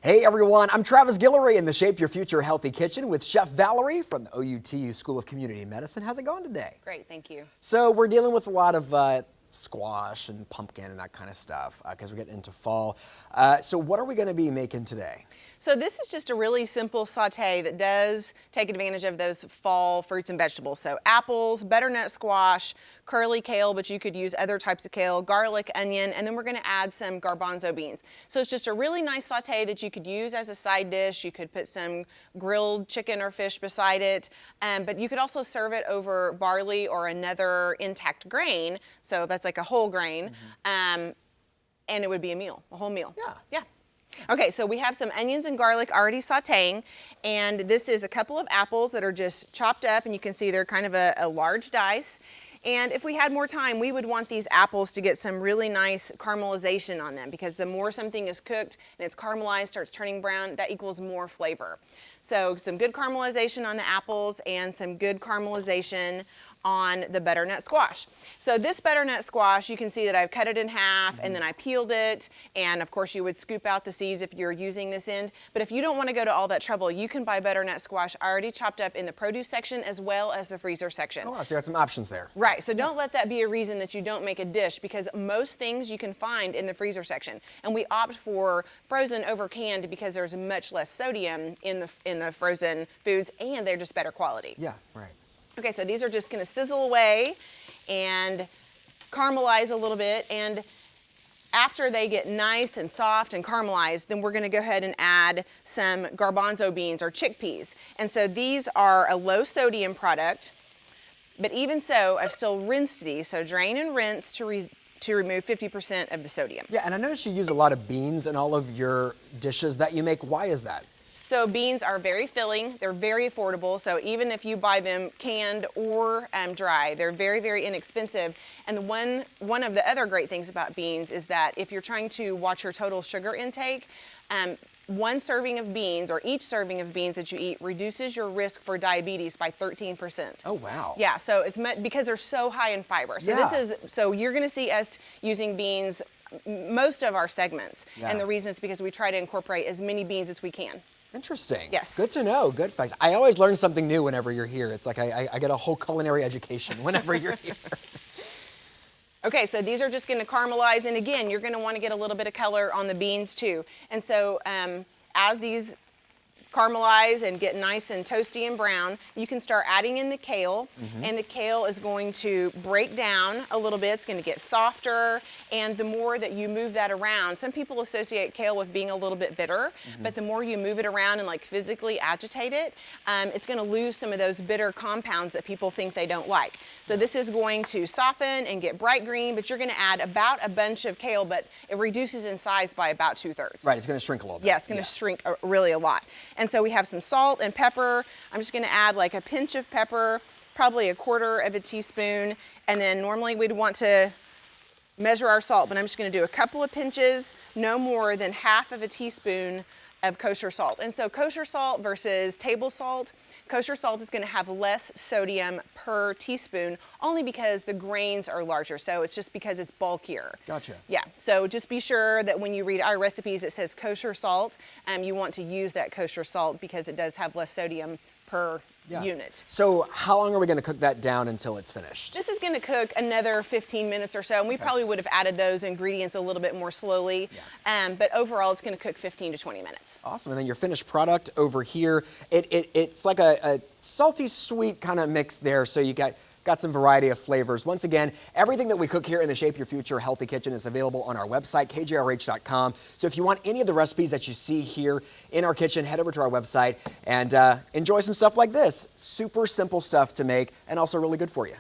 Hey everyone, I'm Travis Guillory in the Shape Your Future Healthy Kitchen with Chef Valerie from the OUTU School of Community Medicine. How's it going today? Great, thank you. So we're dealing with a lot of squash and pumpkin and that kind of stuff because we're getting into fall. So what are we going to be making today? So this is just a really simple saute that does take advantage of those fall fruits and vegetables. So apples, butternut squash, curly kale, but you could use other types of kale, garlic, onion, and then we're gonna add some garbanzo beans. So it's just a really nice saute that you could use as a side dish. You could put some grilled chicken or fish beside it, but you could also serve it over barley or another intact grain. So that's like a whole grain, and it would be a meal, a whole meal. Yeah. Okay, so we have some onions and garlic already sauteing, and this is a couple of apples that are just chopped up, and you can see they're kind of a large dice. And if we had more time, we would want these apples to get some really nice caramelization on them, because the more something is cooked and it's caramelized, starts turning brown, that equals more flavor. So some good caramelization on the apples and some good caramelization on the butternut squash. So this butternut squash, you can see that I've cut it in half and then I peeled it, and of course you would scoop out the seeds if you're using this end, but if you don't want to go to all that trouble, you can buy butternut squash already chopped up in the produce section as well as the freezer section. Oh, so you got some options there. Right, so don't let that be a reason that you don't make a dish, because most things you can find in the freezer section, and we opt for frozen over canned because there's much less sodium in the frozen foods, and they're just better quality. Yeah, right. Okay, so these are just gonna sizzle away and caramelize a little bit, and after they get nice and soft and caramelized, then we're gonna go ahead and add some garbanzo beans or chickpeas. And so these are a low sodium product, but even so, I've still rinsed these, so drain and rinse to remove 50% of the sodium. Yeah, and I noticed you use a lot of beans in all of your dishes that you make. Why is that? So beans are very filling, they're very affordable, so even if you buy them canned or dry, they're very, very inexpensive. And one of the other great things about beans is that if you're trying to watch your total sugar intake, one serving of beans, or each serving of beans that you eat, reduces your risk for diabetes by 13%. Oh, wow. Yeah, so it's because they're so high in fiber. So so you're gonna see us using beans most of our segments. Yeah. And the reason is because we try to incorporate as many beans as we can. Interesting. Yes. Good to know. Good facts. I always learn something new whenever you're here. It's like I get a whole culinary education whenever you're here. Okay, so these are just gonna caramelize, and again, you're gonna wanna get a little bit of color on the beans too. And so as these caramelize and get nice and toasty and brown, you can start adding in the kale, and the kale is going to break down a little bit. It's going to get softer, and the more that you move that around, some people associate kale with being a little bit bitter, but the more you move it around and like physically agitate it, it's going to lose some of those bitter compounds that people think they don't like. So this is going to soften and get bright green, but you're going to add about a bunch of kale, but it reduces in size by about 2/3. Right, it's going to shrink a little bit. Yeah, it's going to shrink really a lot. And so we have some salt and pepper. I'm just going to add like a pinch of pepper, probably a quarter of a teaspoon. And then normally we'd want to measure our salt, but I'm just going to do a couple of pinches, no more than half of a teaspoon of kosher salt. And so kosher salt versus table salt, kosher salt is going to have less sodium per teaspoon, only because the grains are larger. So it's just because it's bulkier. Gotcha. Yeah, so just be sure that when you read our recipes, it says kosher salt, you want to use that kosher salt because it does have less sodium per unit. So how long are we going to cook that down until it's finished? This is going to cook another 15 minutes or so, and we probably would have added those ingredients a little bit more slowly, but overall it's going to cook 15 to 20 minutes. Awesome. And then your finished product over here, it's like a salty sweet kind of mix there, so you got some variety of flavors. Once again, everything that we cook here in the Shape Your Future Healthy Kitchen is available on our website, KJRH.com. So if you want any of the recipes that you see here in our kitchen, head over to our website and enjoy some stuff like this. Super simple stuff to make and also really good for you.